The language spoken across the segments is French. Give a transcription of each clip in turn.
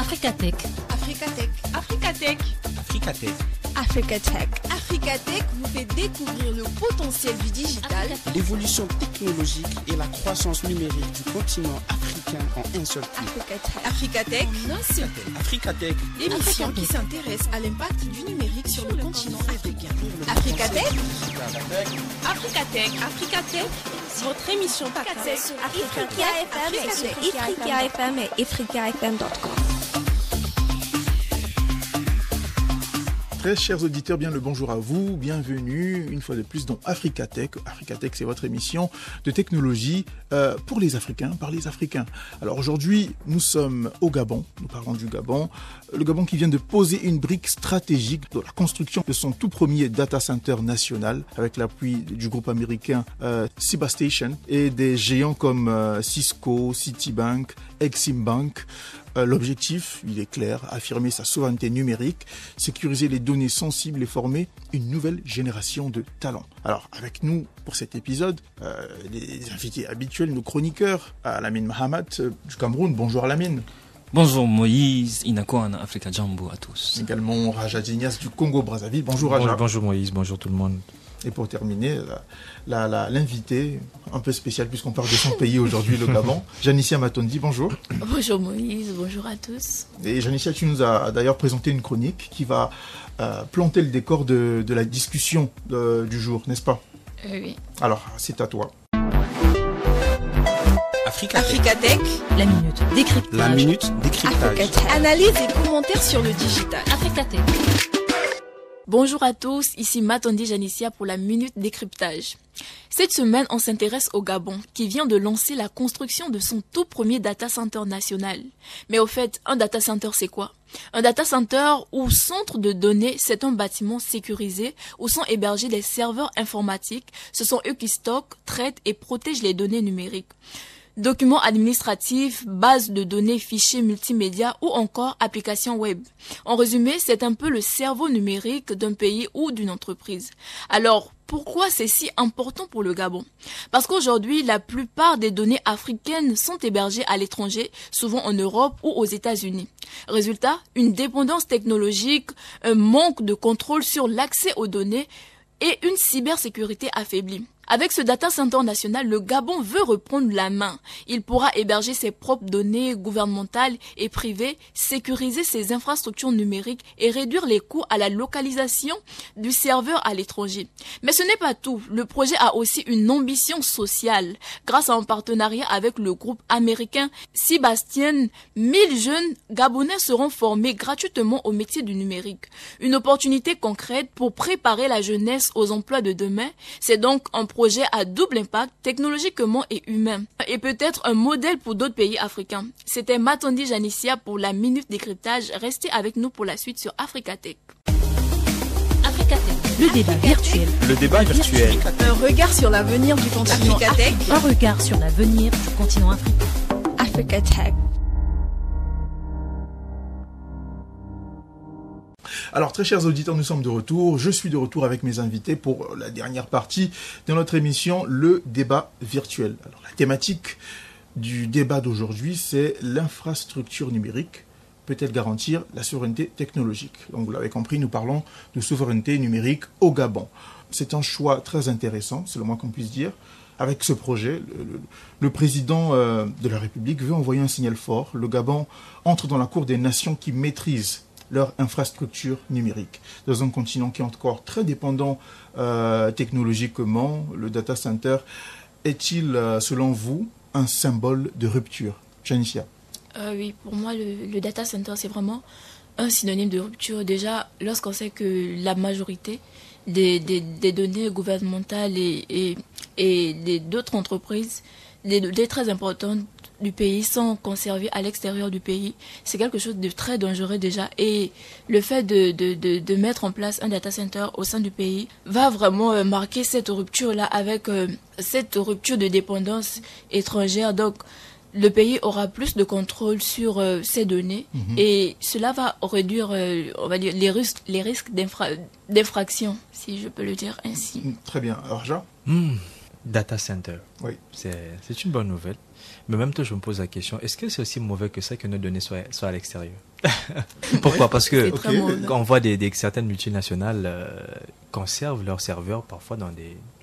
Africatech. Africatech. Africatech. Africatech. Africatech. Africatech vous fait découvrir le potentiel du digital, l'évolution technologique et la croissance numérique du continent africain en un seul clic. Africatech. Africatech. L'émission qui s'intéresse à l'impact du numérique sur le continent africain. Africatech. Africatech. Africatech. Votre émission C'est sur Africa FM et africafm.com. Très chers auditeurs, bien le bonjour à vous, bienvenue une fois de plus dans Africatech. Africatech, c'est votre émission de technologie pour les Africains, par les Africains. Alors aujourd'hui, nous sommes au Gabon, nous parlons du Gabon. Le Gabon qui vient de poser une brique stratégique dans la construction de son tout premier data center national avec l'appui du groupe américain Sebastation et des géants comme Cisco, Citibank, Exim Bank. L'objectif, il est clair, affirmer sa souveraineté numérique, sécuriser les données sensibles et former une nouvelle génération de talents. Alors, avec nous pour cet épisode, les invités habituels, nos chroniqueurs, Lamine Mahamat du Cameroun. Bonjour Lamine. Bonjour Moïse, Inakoana, Africa Jambo à tous. Également Raja Dignas du Congo-Brazzaville. Bonjour Raja. Bonjour Moïse, bonjour tout le monde. Et pour terminer, l'invité un peu spécial puisqu'on parle de son pays aujourd'hui, le Gabon. Janicia Matondi, bonjour. Bonjour Moïse, bonjour à tous. Et Janicia, tu nous as d'ailleurs présenté une chronique qui va planter le décor de la discussion du jour, n'est-ce pas? Oui. Alors, c'est à toi. Africatech. La minute décryptage. La minute décryptage. Analyse et commentaires sur le digital. Africatech. Bonjour à tous, ici Matondi Janicia pour la minute décryptage. Cette semaine, on s'intéresse au Gabon, qui vient de lancer la construction de son tout premier data center national. Mais au fait, un data center, c'est quoi? Un data center ou centre de données, c'est un bâtiment sécurisé où sont hébergés des serveurs informatiques. Ce sont eux qui stockent, traitent et protègent les données numériques. Documents administratifs, bases de données, fichiers multimédia ou encore applications web. En résumé, c'est un peu le cerveau numérique d'un pays ou d'une entreprise. Alors, pourquoi c'est si important pour le Gabon? Parce qu'aujourd'hui, la plupart des données africaines sont hébergées à l'étranger, souvent en Europe ou aux États-Unis. Résultat, une dépendance technologique, un manque de contrôle sur l'accès aux données et une cybersécurité affaiblie. Avec ce data center national, le Gabon veut reprendre la main. Il pourra héberger ses propres données gouvernementales et privées, sécuriser ses infrastructures numériques et réduire les coûts à la localisation du serveur à l'étranger. Mais ce n'est pas tout. Le projet a aussi une ambition sociale. Grâce à un partenariat avec le groupe américain Sebastation, 1000 jeunes Gabonais seront formés gratuitement au métier du numérique. Une opportunité concrète pour préparer la jeunesse aux emplois de demain. C'est donc un projet à double impact, technologiquement et humain, et peut-être un modèle pour d'autres pays africains. C'était Matondi Janicia pour la minute décryptage. Restez avec nous pour la suite sur Africatech. Africatech, le débat virtuel. Le débat virtuel. Un regard sur l'avenir du continent Africatech. Un regard sur l'avenir du continent africain. Africatech. Alors, très chers auditeurs, nous sommes de retour. Je suis de retour avec mes invités pour la dernière partie de notre émission, le débat virtuel. Alors, la thématique du débat d'aujourd'hui, c'est l'infrastructure numérique peut-elle garantir la souveraineté technologique? Donc, vous l'avez compris, nous parlons de souveraineté numérique au Gabon. C'est un choix très intéressant, c'est le moins qu'on puisse dire. Avec ce projet, le président de la République veut envoyer un signal fort. Le Gabon entre dans la cour des nations qui maîtrisent leur infrastructure numérique. Dans un continent qui est encore très dépendant technologiquement, le data center est-il, selon vous, un symbole de rupture? Janicia. Oui, pour moi, le data center, c'est vraiment un synonyme de rupture. Déjà, lorsqu'on sait que la majorité des données gouvernementales et d'autres entreprises, des données très importantes du pays sont conservées à l'extérieur du pays, c'est quelque chose de très dangereux déjà. Et le fait de mettre en place un data center au sein du pays va vraiment marquer cette rupture-là avec cette rupture de dépendance étrangère. Donc, le pays aura plus de contrôle sur ces données et cela va réduire, on va dire, les risques d'infraction, si je peux le dire ainsi. Très bien. Arja? Data center. Oui. C'est une bonne nouvelle. Mais en même temps, je me pose la question, est-ce que c'est aussi mauvais que ça que nos données soient à l'extérieur? Pourquoi? Parce que quand on voit certaines multinationales conservent leurs serveurs parfois dans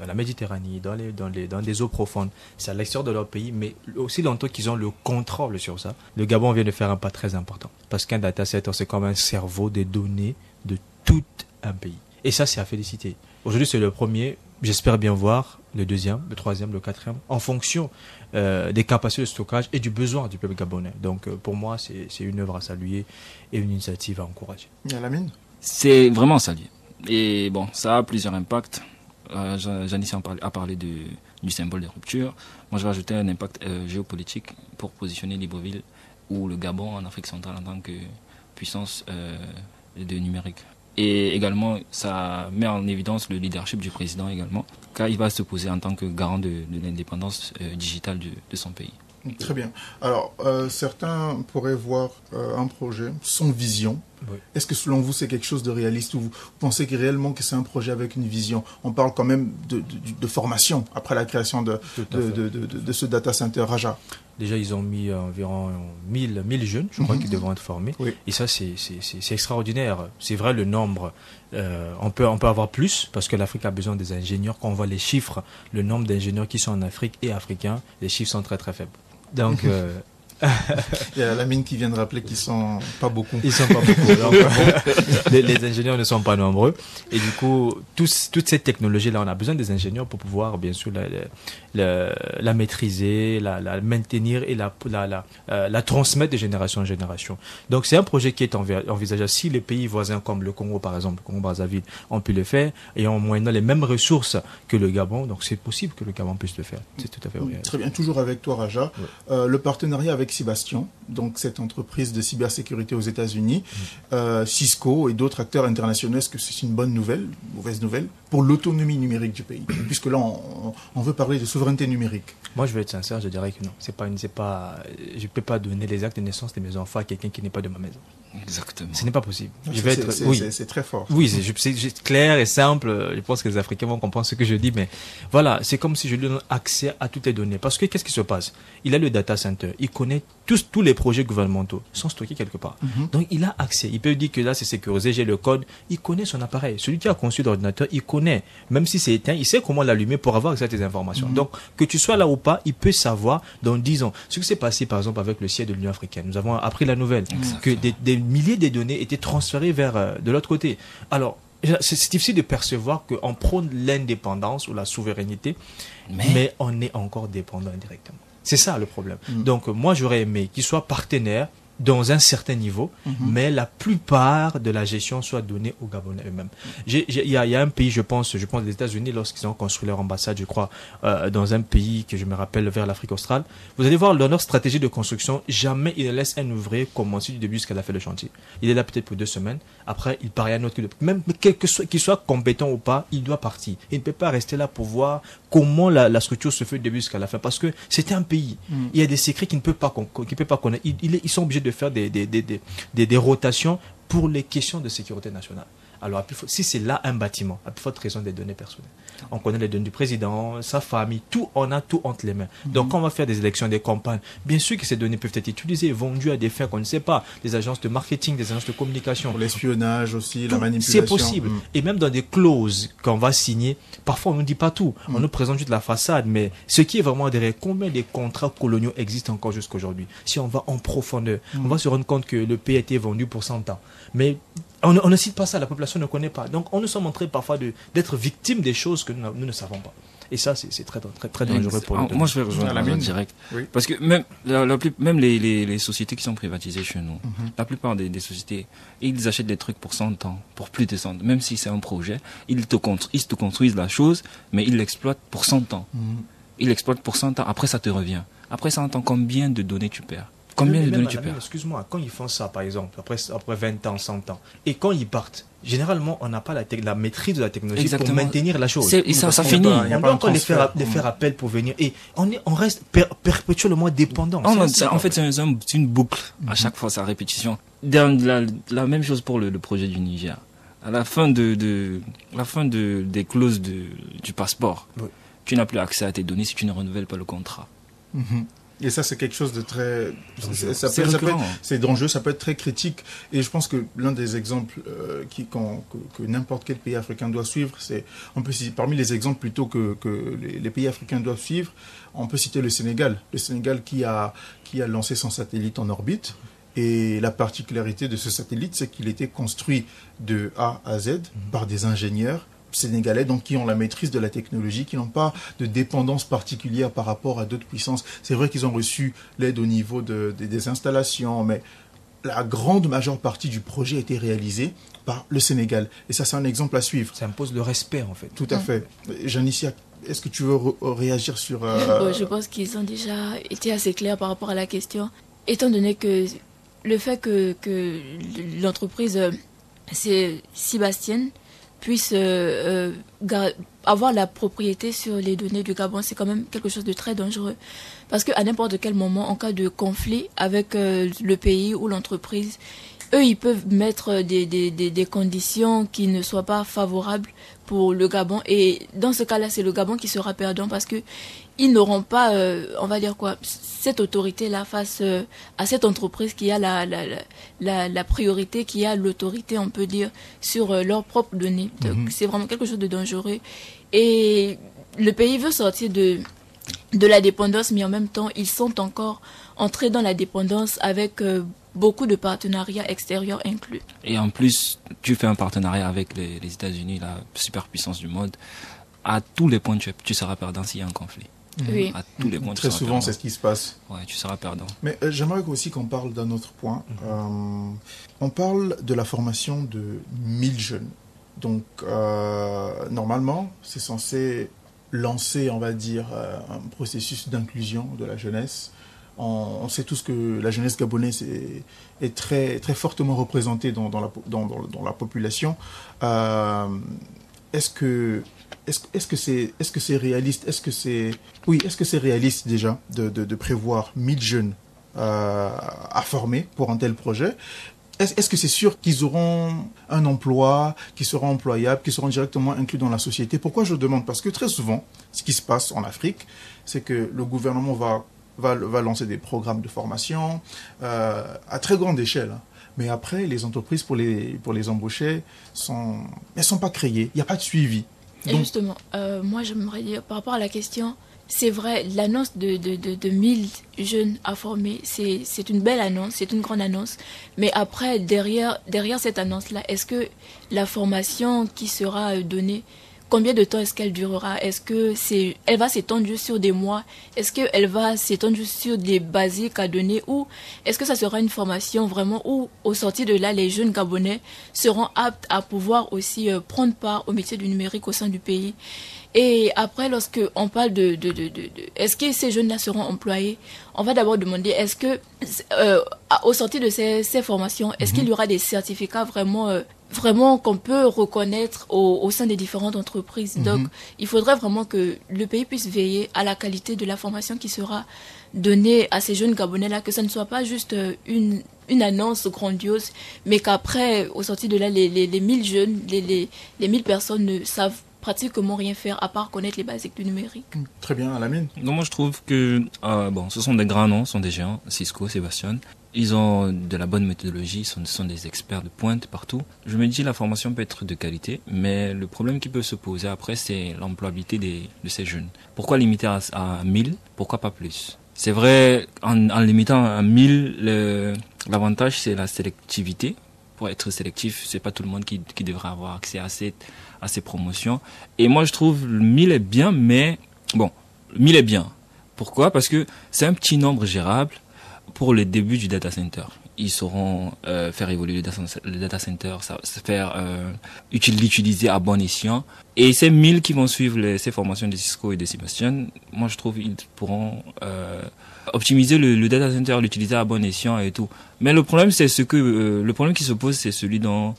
la Méditerranée, dans des eaux profondes. C'est à l'extérieur de leur pays, mais aussi longtemps qu'ils ont le contrôle sur ça. Le Gabon vient de faire un pas très important. Parce qu'un data center, c'est comme un cerveau des données de tout un pays. Et ça, c'est à féliciter. Aujourd'hui, c'est le premier. J'espère bien voir le deuxième, le troisième, le quatrième, en fonction des capacités de stockage et du besoin du peuple gabonais. Donc, pour moi, c'est une œuvre à saluer et une initiative à encourager. Lamine? C'est vraiment salué. Et bon, ça a plusieurs impacts. Janice a parlé du symbole de rupture. Moi, je vais ajouter un impact géopolitique pour positionner Libreville ou le Gabon en Afrique centrale en tant que puissance de numérique. Et également, ça met en évidence le leadership du président également, car il va se poser en tant que garant de l'indépendance digitale de son pays. Très bien. Alors, certains pourraient voir un projet sans vision. Oui. Est-ce que selon vous, c'est quelque chose de réaliste ou vous pensez réellement que c'est un projet avec une vision? On parle quand même de formation après la création de ce data center Raja. Déjà, ils ont mis environ 1000 jeunes, je crois, qui devront être formés. Oui. Et ça, c'est extraordinaire. C'est vrai, le nombre, on peut avoir plus, parce que l'Afrique a besoin des ingénieurs. Quand on voit les chiffres, le nombre d'ingénieurs qui sont en Afrique et africains, les chiffres sont très, très faibles. Donc... Il y a Lamine qui vient de rappeler qu'ils sont pas beaucoup. Ils sont pas beaucoup. Donc, les ingénieurs ne sont pas nombreux. Et du coup, toute cette technologie-là, on a besoin des ingénieurs pour pouvoir, bien sûr, la maîtriser, la maintenir et la transmettre de génération en génération. Donc, c'est un projet qui est envisageable. Si les pays voisins comme le Congo, par exemple, le Congo-Brazzaville, ont pu le faire et en moyennant les mêmes ressources que le Gabon, donc c'est possible que le Gabon puisse le faire. C'est tout à fait vrai. Très bien. Toujours avec toi, Raja. Oui. Le partenariat avec Sébastien, donc cette entreprise de cybersécurité aux États-Unis, Cisco et d'autres acteurs internationaux, est-ce que c'est une bonne nouvelle, une mauvaise nouvelle pour l'autonomie numérique du pays? Puisque là, on veut parler de souveraineté numérique. Moi, je vais être sincère, je dirais que non. Je ne peux pas donner les actes de naissance de mes enfants à quelqu'un qui n'est pas de ma maison. Exactement. Ce n'est pas possible. C'est très fort. Oui, c'est clair et simple. Je pense que les Africains vont comprendre ce que je dis, mais voilà, c'est comme si je lui donne accès à toutes les données. Parce que qu'est-ce qui se passe? Il a le data center, il connaît tous les projets gouvernementaux sont stockés quelque part. Donc il a accès. Il peut dire que là c'est sécurisé, j'ai le code. Il connaît son appareil. Celui qui a conçu l'ordinateur, il connaît. Même si c'est éteint, il sait comment l'allumer pour avoir accès à tes informations. Donc que tu sois là ou pas, il peut savoir dans 10 ans. Ce qui s'est passé par exemple avec le siège de l'Union africaine. Nous avons appris la nouvelle que des milliers de données étaient transférées vers de l'autre côté. Alors c'est difficile de percevoir qu'on prône l'indépendance ou la souveraineté, mais on est encore dépendant indirectement. C'est ça le problème. Donc moi j'aurais aimé qu'ils soient partenaires dans un certain niveau, mais la plupart de la gestion soit donnée aux Gabonais eux-mêmes. Il y a un pays, je pense les États-Unis, lorsqu'ils ont construit leur ambassade, je crois, dans un pays que je me rappelle vers l'Afrique australe, vous allez voir dans leur stratégie de construction, jamais ils ne laissent un ouvrier commencer du début jusqu'à la fin le chantier. Il est là peut-être pour 2 semaines, après il part à un autre. Même qu'il soit compétent ou pas, il doit partir. Il ne peut pas rester là pour voir comment la structure se fait du début jusqu'à la fin, parce que c'est un pays. Il y a des secrets qu'il ne peut pas connaître. Ils sont obligés de faire des rotations pour les questions de sécurité nationale. Alors, si c'est là un bâtiment, à plus forte raison des données personnelles. On connaît les données du président, sa famille, on a tout entre les mains. Donc, quand on va faire des élections, des campagnes, bien sûr que ces données peuvent être utilisées, vendues à des fins qu'on ne sait pas. Des agences de marketing, des agences de communication. Pour l'espionnage aussi, la manipulation. C'est possible. Et même dans des clauses qu'on va signer, parfois on ne dit pas tout. On nous présente juste la façade, mais ce qui est vraiment derrière, combien de contrats coloniaux existent encore jusqu'à aujourd'hui? Si on va en profondeur, on va se rendre compte que le pays a été vendu pour 100 ans. Mais on ne cite pas ça, la population ne connaît pas. Donc on nous sommes en train parfois d'être victimes des choses que nous ne savons pas. Et ça, c'est très, très, très dangereux pour nous. Moi, je vais rejoindre la direct. Oui. Parce que même les sociétés qui sont privatisées chez nous, la plupart des sociétés, ils achètent des trucs pour 100 ans, pour plus de 100 ans. Même si c'est un projet, ils te construisent la chose, mais ils l'exploitent pour 100 ans. Ils l'exploitent pour 100 ans, après ça te revient. Après 100 ans, combien de données tu perds? Combien de données tu perds? Excuse-moi, quand ils font ça, par exemple, après 20 ans, 100 ans, et quand ils partent, généralement, on n'a pas la maîtrise de la technologie pour maintenir la chose. Et ça finit. On doit encore les faire appel pour venir. Et on reste perpétuellement dépendant. En fait, c'est une boucle. À chaque fois, sa répétition. La même chose pour le projet du Niger. À la fin des clauses du passeport, tu n'as plus accès à tes données si tu ne renouvelles pas le contrat. Et ça, c'est quelque chose de très... C'est dangereux, ça peut être très critique. Et je pense que l'un des exemples que n'importe quel pays africain doit suivre, c'est... Parmi les exemples plutôt que les pays africains doivent suivre, on peut citer le Sénégal. Le Sénégal qui a lancé son satellite en orbite. Et la particularité de ce satellite, c'est qu'il était construit de A à Z par des ingénieurs sénégalais, donc qui ont la maîtrise de la technologie, qui n'ont pas de dépendance particulière par rapport à d'autres puissances. C'est vrai qu'ils ont reçu l'aide au niveau des installations, mais la grande majeure partie du projet a été réalisée par le Sénégal. Et ça, c'est un exemple à suivre. Ça impose le respect, en fait. Tout à fait. Janicia, est-ce que tu veux réagir sur... Je pense qu'ils ont déjà été assez clairs par rapport à la question, étant donné que le fait que l'entreprise Sébastien puisse avoir la propriété sur les données du Gabon, c'est quand même quelque chose de très dangereux. Parce qu'à n'importe quel moment, en cas de conflit avec le pays ou l'entreprise, eux, ils peuvent mettre des conditions qui ne soient pas favorables pour le Gabon. Et dans ce cas-là, c'est le Gabon qui sera perdant parce que ils n'auront pas, on va dire quoi, cette autorité-là face à cette entreprise qui a la priorité, qui a l'autorité, on peut dire, sur leurs propres données. Donc, c'est vraiment quelque chose de dangereux. Et le pays veut sortir de la dépendance, mais en même temps, ils sont encore entrés dans la dépendance avec beaucoup de partenariats extérieurs inclus. Et en plus, tu fais un partenariat avec les États-Unis, la superpuissance du monde. À tous les points, tu seras perdant s'il y a un conflit. Oui. À tous les points, Très souvent, c'est ce qui se passe. Ouais, tu seras perdant. Mais j'aimerais aussi qu'on parle d'un autre point. On parle de la formation de 1000 jeunes. Donc, normalement, c'est censé lancer, on va dire, un processus d'inclusion de la jeunesse. On sait tous que la jeunesse gabonaise est très, très fortement représentée dans la population. Est-ce que c'est réaliste? Est-ce que c'est réaliste déjà de prévoir 1000 jeunes à former pour un tel projet? Est-ce que c'est sûr qu'ils auront un emploi, qu'ils seront employables, qu'ils seront directement inclus dans la société? Pourquoi je demande? Parce que très souvent, ce qui se passe en Afrique, c'est que le gouvernement va lancer des programmes de formation à très grande échelle. Mais après, les entreprises, pour les embaucher, elles sont pas créées. Il n'y a pas de suivi. Donc... Justement, moi, j'aimerais dire, par rapport à la question, c'est vrai, l'annonce de 1000 jeunes à former, c'est une belle annonce, c'est une grande annonce. Mais après, derrière cette annonce-là, est-ce que la formation qui sera donnée, combien de temps est-ce qu'elle durera? Est-ce que elle va s'étendre sur des mois? Est-ce qu'elle va s'étendre sur des basiques à donner? Ou est-ce que ça sera une formation vraiment où, au sortir de là, les jeunes Gabonais seront aptes à pouvoir aussi prendre part au métier du numérique au sein du pays? Et après, lorsque on parle de est-ce que ces jeunes-là seront employés, on va d'abord demander, est-ce que au sortir de ces formations, est-ce qu'il y aura des certificats vraiment qu'on peut reconnaître au sein des différentes entreprises? Donc, il faudrait vraiment que le pays puisse veiller à la qualité de la formation qui sera donnée à ces jeunes Gabonais-là, que ça ne soit pas juste une annonce grandiose, mais qu'après, au sortir de là, les 1000 jeunes, les 1000 personnes ne savent pratiquement rien faire à part connaître les basiques du numérique. Très bien, Alamine. Donc moi je trouve que ce sont des grands noms, ce sont des géants, Cisco, Sébastien. Ils ont de la bonne méthodologie, ce sont des experts de pointe partout. Je me dis la formation peut être de qualité, mais le problème qui peut se poser après, c'est l'employabilité de ces jeunes. Pourquoi limiter à 1000? Pourquoi pas plus? C'est vrai, en limitant à 1000, l'avantage c'est la sélectivité. Pour être sélectif, c'est pas tout le monde qui devrait avoir accès à ces promotions. Et moi je trouve 1000 est bien, mais bon, 1000 est bien. Pourquoi? Parce que c'est un petit nombre gérable pour les débuts du data center. Ils sauront faire évoluer le data center, l'utiliser à bon escient. Et ces 1000 qui vont suivre ces formations de Cisco et de Sébastien, moi je trouve qu'ils pourront optimiser le data center, l'utiliser à bon escient et tout. Mais le problème le problème qui se pose, c'est celui dont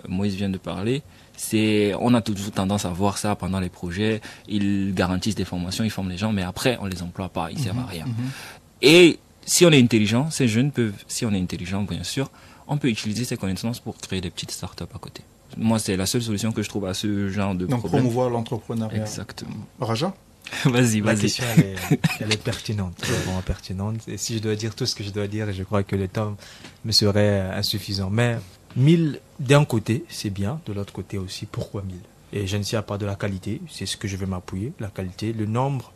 Moïse vient de parler. On a toujours tendance à voir ça pendant les projets. Ils garantissent des formations, ils forment les gens, mais après on les emploie pas, ils servent à rien. Et si on est intelligent, ces jeunes peuvent, si on est intelligent bien sûr, on peut utiliser ces connaissances pour créer des petites startups à côté. Moi, c'est la seule solution que je trouve à ce genre de Donc problème. promouvoir l'entrepreneuriat. Exactement. Raja? Vas-y. La question, elle est pertinente, vraiment pertinente. Et si je dois dire tout ce que je dois dire, je crois que le temps me serait insuffisant. Mais 1000 d'un côté, c'est bien. De l'autre côté aussi, pourquoi 1000? Et je ne sais pas de la qualité, c'est ce que je vais m'appuyer. La qualité, le nombre,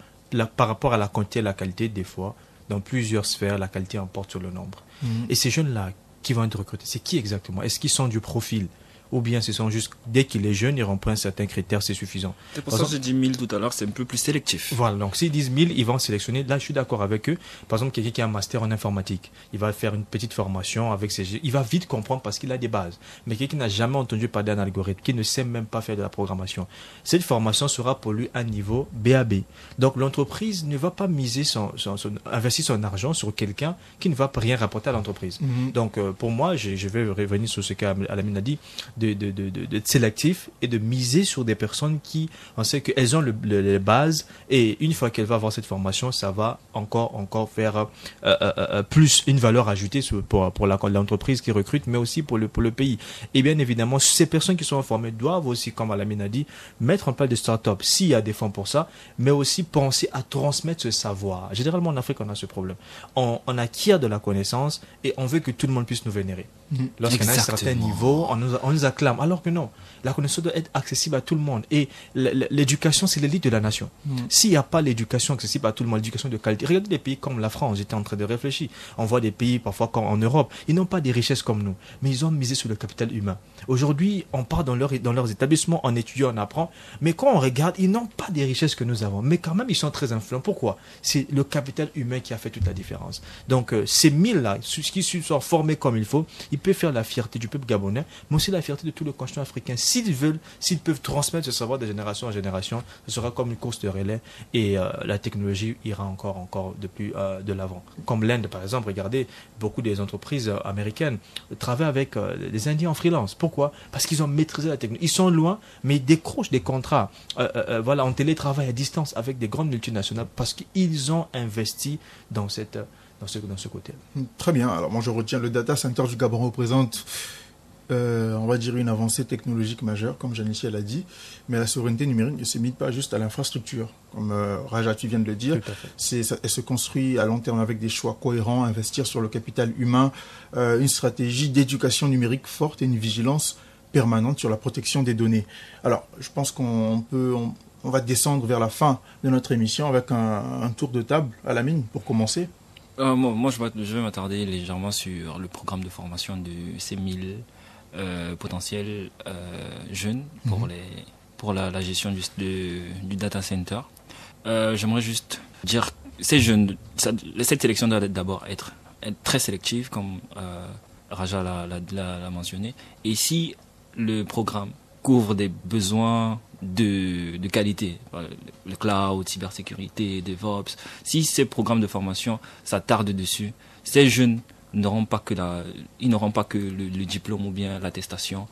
par rapport à la quantité et la qualité, des fois, dans plusieurs sphères, la qualité emporte sur le nombre. Et ces jeunes-là qui vont être recrutés, c'est qui exactement? Est-ce qu'ils sont du profil? Ou bien ce sont juste, dès qu'il est jeune, il remplit certains critères, c'est suffisant. C'est pour ça que j'ai dit 1000 tout à l'heure, c'est un peu plus sélectif. Voilà, donc s'ils disent 1000, ils vont sélectionner. Là, je suis d'accord avec eux. Par exemple, quelqu'un qui a un master en informatique, il va faire une petite formation avec ses... Il va vite comprendre parce qu'il a des bases. Mais quelqu'un qui n'a jamais entendu parler d'un algorithme, qui ne sait même pas faire de la programmation, cette formation sera pour lui un niveau BAB. Donc l'entreprise ne va pas miser investir son argent sur quelqu'un qui ne va rien rapporter à l'entreprise. Donc pour moi, je vais revenir sur ce qu'Alamine a dit, d'être sélectif et de miser sur des personnes qui, on sait qu'elles ont les bases, et une fois qu'elles vont avoir cette formation, ça va encore faire plus une valeur ajoutée pour l'entreprise qui recrute, mais aussi pour le pays. Et bien évidemment, ces personnes qui sont formées doivent aussi, comme Alamine a dit, mettre en place des startups s'il y a des fonds pour ça, mais aussi penser à transmettre ce savoir. Généralement en Afrique, on a ce problème. On acquiert de la connaissance et on veut que tout le monde puisse nous vénérer. Lorsqu'on a un certain niveau, on nous acclame. Alors que non, la connaissance doit être accessible à tout le monde. Et l'éducation, c'est l'élite de la nation. S'il n'y a pas l'éducation accessible à tout le monde, l'éducation de qualité, regardez des pays comme la France, j'étais en train de réfléchir. On voit des pays, parfois comme en Europe, ils n'ont pas des richesses comme nous, mais ils ont misé sur le capital humain. Aujourd'hui, on part dans leurs établissements, on étudie, on apprend, mais quand on regarde, ils n'ont pas des richesses que nous avons. Mais quand même, ils sont très influents. Pourquoi? C'est le capital humain qui a fait toute la différence. Donc, ces 1000-là, qui sont formés comme il faut, ils peuvent faire la fierté du peuple gabonais, mais aussi la fierté de tout le continent africain. S'ils peuvent transmettre ce savoir de génération en génération, ce sera comme une course de relais et la technologie ira encore de l'avant. Comme l'Inde, par exemple, regardez, beaucoup des entreprises américaines travaillent avec des Indiens en freelance. Pourquoi? Parce qu'ils ont maîtrisé la technologie. Ils sont loin, mais ils décrochent des contrats en télétravail à distance avec des grandes multinationales parce qu'ils ont investi dans ce côté. Très bien. Alors moi je retiens le data center du Gabon représente, on va dire, une avancée technologique majeure, comme Janicia l'a dit, mais la souveraineté numérique ne se limite pas juste à l'infrastructure. Comme Raja, tu viens de le dire, elle se construit à long terme avec des choix cohérents, investir sur le capital humain, une stratégie d'éducation numérique forte et une vigilance permanente sur la protection des données. Alors, je pense qu'on va descendre vers la fin de notre émission avec un tour de table à la mine pour commencer. Moi, je vais m'attarder légèrement sur le programme de formation de ces 1000 potentiels jeunes pour la gestion du data center. J'aimerais juste dire, ces jeunes, cette sélection doit d'abord être très sélective, comme Raja l'a mentionné. Et si le programme couvre des besoins de qualité, le cloud, cybersécurité, DevOps, si ces programmes de formation s'attardent dessus, ces jeunes n'auront pas que le diplôme ou bien l'attestation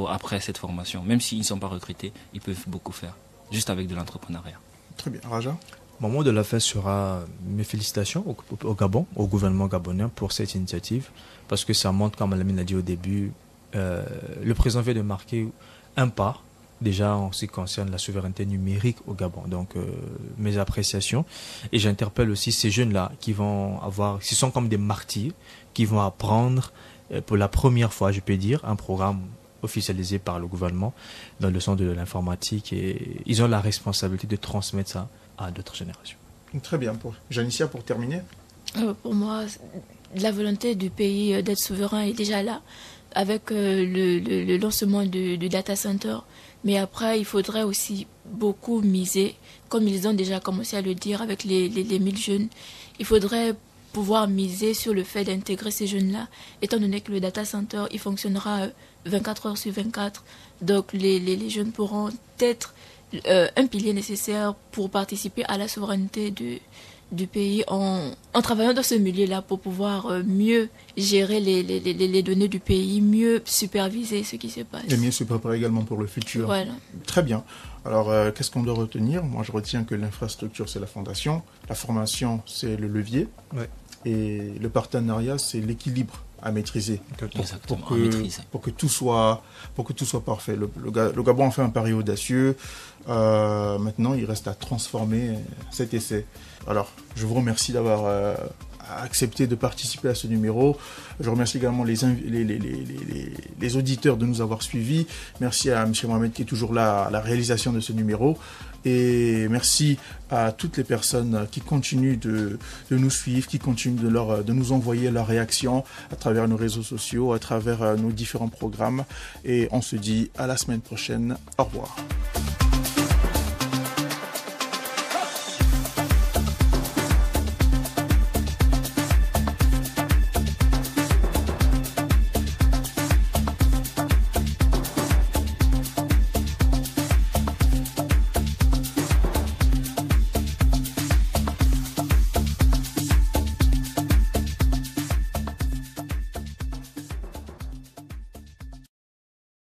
après cette formation. Même s'ils ne sont pas recrutés, ils peuvent beaucoup faire, juste avec de l'entrepreneuriat. Très bien. Raja? Mon mot de la fin sera mes félicitations au Gabon, au gouvernement gabonais pour cette initiative, parce que ça montre, comme Alamine l'a dit au début, le président vient de marquer un pas, déjà en ce qui concerne la souveraineté numérique au Gabon. Donc mes appréciations, et j'interpelle aussi ces jeunes-là qui sont comme des martyrs, qui vont apprendre pour la première fois, je peux dire, un programme officialisé par le gouvernement dans le sens de l'informatique, et ils ont la responsabilité de transmettre ça à d'autres générations. Très bien. Janicia, pour terminer. Pour moi, la volonté du pays d'être souverain est déjà là, avec le lancement du data center. Mais après, il faudrait aussi beaucoup miser, comme ils ont déjà commencé à le dire avec les 1000 jeunes. Il faudrait pouvoir miser sur le fait d'intégrer ces jeunes-là, étant donné que le data center, il fonctionnera 24 heures sur 24. Donc, les jeunes pourront être un pilier nécessaire pour participer à la souveraineté du pays en travaillant dans ce milieu-là pour pouvoir mieux gérer les données du pays, mieux superviser ce qui se passe. Et mieux se préparer également pour le futur. Voilà. Très bien. Alors, qu'est-ce qu'on doit retenir? Moi, je retiens que l'infrastructure, c'est la fondation, la formation, c'est le levier, et le partenariat, c'est l'équilibre à maîtriser. Exactement, à maîtriser. Pour que tout soit parfait. Le Gabon a fait un pari audacieux. Maintenant, il reste à transformer cet essai. Alors, je vous remercie d'avoir accepté de participer à ce numéro. Je remercie également les auditeurs de nous avoir suivis. Merci à M. Mohamed qui est toujours là à la réalisation de ce numéro. Et merci à toutes les personnes qui continuent de nous suivre, qui continuent de nous envoyer leurs réactions à travers nos réseaux sociaux, à travers nos différents programmes. Et on se dit à la semaine prochaine. Au revoir.